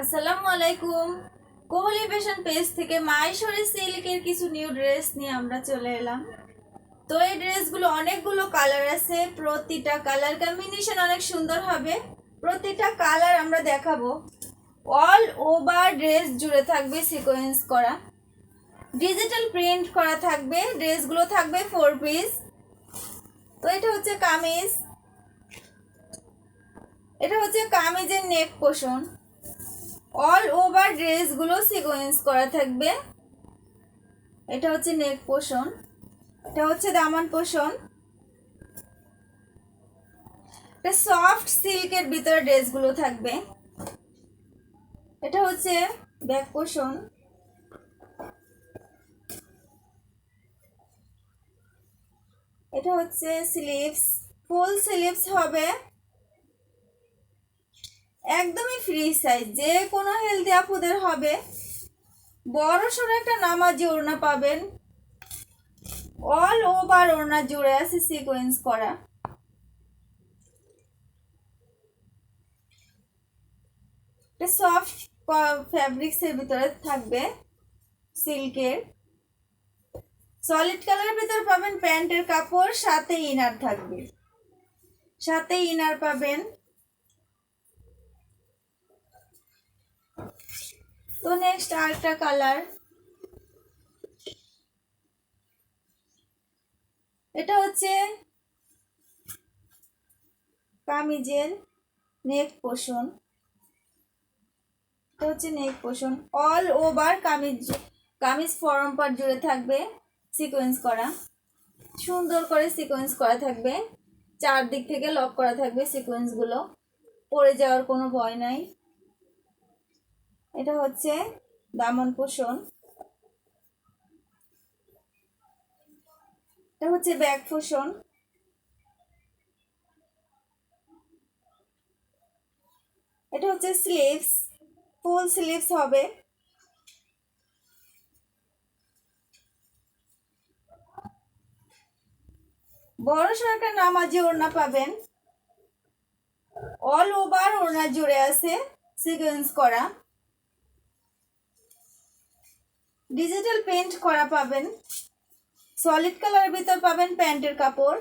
আসসালামু আলাইকুম। Kohli fashion page থেকে মাইশোরি সিল্কের কিছু নিউ ড্রেস নিয়ে আমরা চলে এলাম। তো এই ড্রেসগুলো অনেকগুলো কালার আছে, প্রতিটা কালার কম্বিনেশন অনেক সুন্দর হবে। প্রতিটা কালার আমরা দেখাবো। অল ওভার ড্রেস জুড়ে থাকবে সিকোয়েন্স করা, ডিজিটাল প্রিন্ট করা থাকবে। ড্রেসগুলো থাকবে 4 পিস। তো এটা হচ্ছে কামিজ, এটা হচ্ছে কামিজের নেক পোর্শন। অল ওভার ড্রেসগুলো সিকোয়েন্স করা থাকবে। এটা হচ্ছে নেক পোর্শন, এটা হচ্ছে দামান পোর্শন। এটা সফট সিল্কের ভিতরে ড্রেসগুলো থাকবে। এটা হচ্ছে ব্যাক পোর্শন, এটা হচ্ছে স্লিভস। ফুল স্লিভস হবে, একদমই ফ্রি সাইজ, যে কোনো হেলদি আপুদের হবে। বড় সড়ো একটা নামাজি ওড়না পাবেন। অল ওভার ওড়না জুড়ে আছে সিকোয়েন্স করা। এটা সফট ফ্যাব্রিক্স এর ভিতরে থাকবে, সিল্কের। সলিড কালারের ভিতরে পাবেন প্যান্টের কাপড়, সাথে ইনার থাকবে, সাথে ইনার পাবেন। তো নেক্সট আরেকটা কালার, এটা হচ্ছে কামিজের নেক পোর্শন, এটা হচ্ছে নেক portion. All over kameez, kameez form part জুড়ে থাকবে সিকোয়েন্স করা, সুন্দর করে সিকোয়েন্স করা থাকবে। চারদিক থেকে লক করা থাকবে সিকোয়েন্সগুলো, পড়ে যাওয়ার কোনো ভয় নাই। এটা হচ্ছে দামন পোর্শন, এটা হচ্ছে ব্যাক পোর্শন। এটা হচ্ছে স্লিভস, ফুল স্লিভস হবে। বড় সড়ো একটা নামাজি ওড়না পাবেন। অল ওভার ওড়না জুড়ে আছে সিকোয়েন্স করা, ডিজিটাল পেন্ট করা পাবেন। সলিড কালারের ভিতর পাবেন প্যান্টের কাপড়,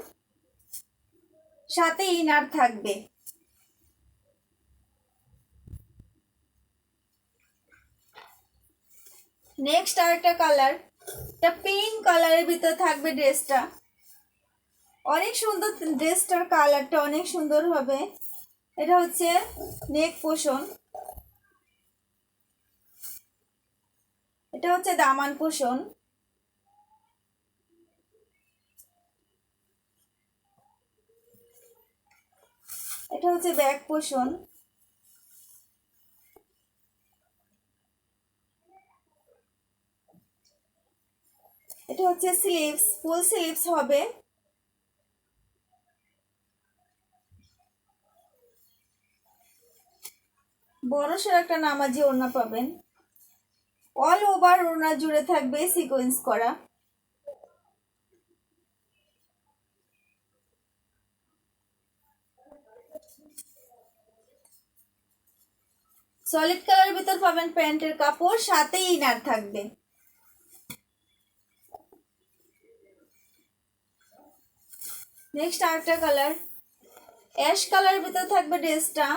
সাথে ইনার থাকবে। নেক্সট আরেকটা কালার, এটা পিঙ্ক কালারের ভিতর থাকবে ড্রেসটা। অনেক সুন্দর, ড্রেসটার কালারটা অনেক সুন্দর হবে। এটা হচ্ছে নেক পোর্শন, এটা হচ্ছে দামান পোর্শন। এটা হচ্ছে ব্যাক পোর্শন, এটা হচ্ছে স্লিভস, ফুল স্লিভস হবে। বড় সড়ো একটা নামাজি ওড়না পাবেন। অল ওভার ওড়না জুড়ে থাকবে সিকোয়েন্স করা। সলিড কালারের ভিতর পাবেন প্যান্টের কাপড়, সাথে ইনার থাকবে। নেক্সট আরেকটা কালার, অ্যাশ কালারের ভিতর থাকবে ড্রেসটা।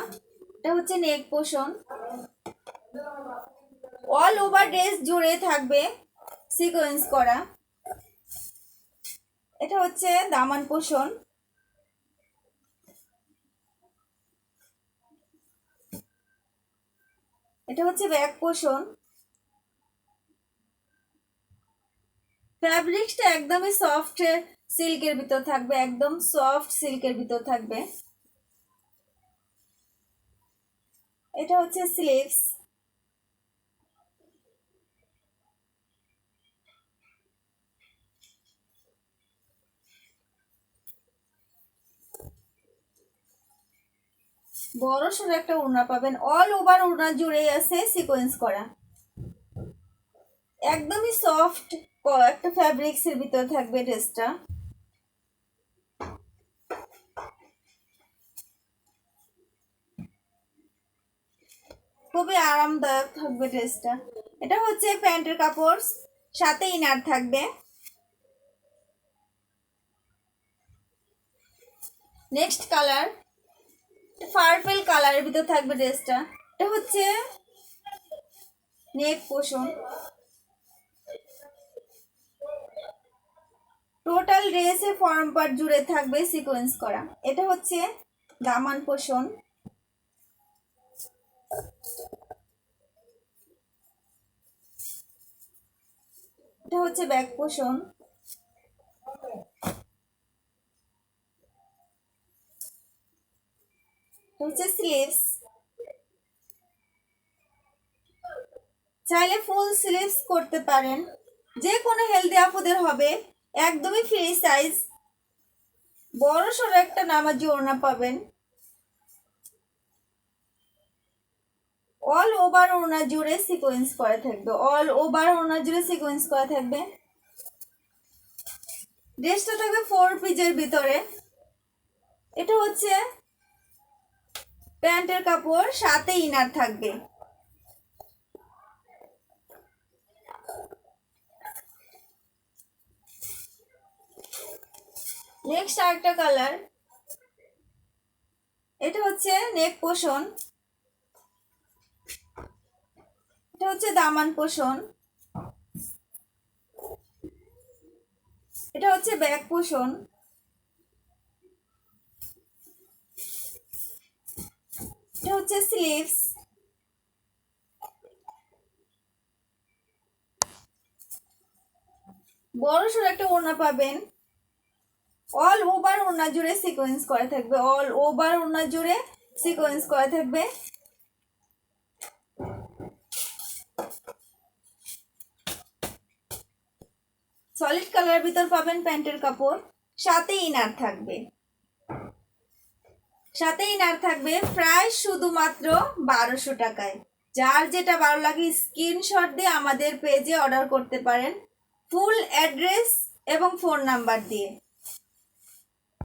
এটা হচ্ছে নেক পোর্শন, অল ওভার ড্রেস জুড়ে থাকবে সিকোয়েন্স করা। এটা হচ্ছে দামান পোর্শন, এটা হচ্ছে ব্যাক পোর্শন। ফ্যাব্রিক্সটা একদমই সফট সিল্কের ভিতর থাকবে, একদম সফট সিল্কের ভিতর থাকবে। এটা হচ্ছে স্লিভস, বড় সড়ো একটা ওড়না পাবেন। অল ওভার ওড়না জুড়ে আছে সিকোয়েন্স করা, একদমই সফট একটা ফ্যাব্রিক্স এর ভিতর থাকবে ড্রেসটা। খুবই আরামদায়ক থাকবে ড্রেসটা। এটা হচ্ছে প্যান্টের কাপড়, সাথে ইনার থাকবে। নেক্সট কালার পার্পল কালারের ভিতর থাকবে ড্রেসটা। এটা হচ্ছে নেক পোর্শন। টোটাল ড্রেসের ফর্ম পার্ট জুড়ে থাকবে সিকোয়েন্স করা। এটা হচ্ছে দামান পোর্শন। এটা হচ্ছে ব্যাক পোর্শন। হচ্ছে স্লিভস। চাইলে ফুল স্লিভস করতে পারেন, যে কোনো হেলদি আপুদের হবে, একদমই ফ্রি সাইজ। বড় সড়ো একটা নামাজি ওড়না পাবেন। অল ওভার ওড়না জুড়ে সিকোয়েন্স করা থাকবে, অল ওভার ওড়না জুড়ে সিকোয়েন্স করা থাকবে। ড্রেসটা থাকবে 4 পিসের ভিতরে। এটা হচ্ছে প্যান্টের কাপড়, সাথে ইনার থাকবে। নেক্সট আরেকটা কালার। এটা হচ্ছে নেক পোর্শন। এটা হচ্ছে দামান পোর্শন। এটা হচ্ছে ব্যাক পোর্শন। এটা হচ্ছে স্লিভস। বড় সড়ো একটা ওড়না পাবেন। অল ওভার ওড়না জুড়ে সিকোয়েন্স করা থাকবে, অল ওভার ওড়না জুড়ে সিকোয়েন্স করা থাকবে। সলিড কালার ভিতর পাবেন প্যান্টের কাপড়, সাথে ইনার থাকবে। সাথে ইনার থাকবে প্রায় শুধুমাত্র 1200 টাকায়। যার যেটা ভালো লাগে স্ক্রিনশট দিয়ে আমাদের পেজে অর্ডার করতে পারেন, ফুল অ্যাড্রেস এবং ফোন নাম্বার দিয়ে।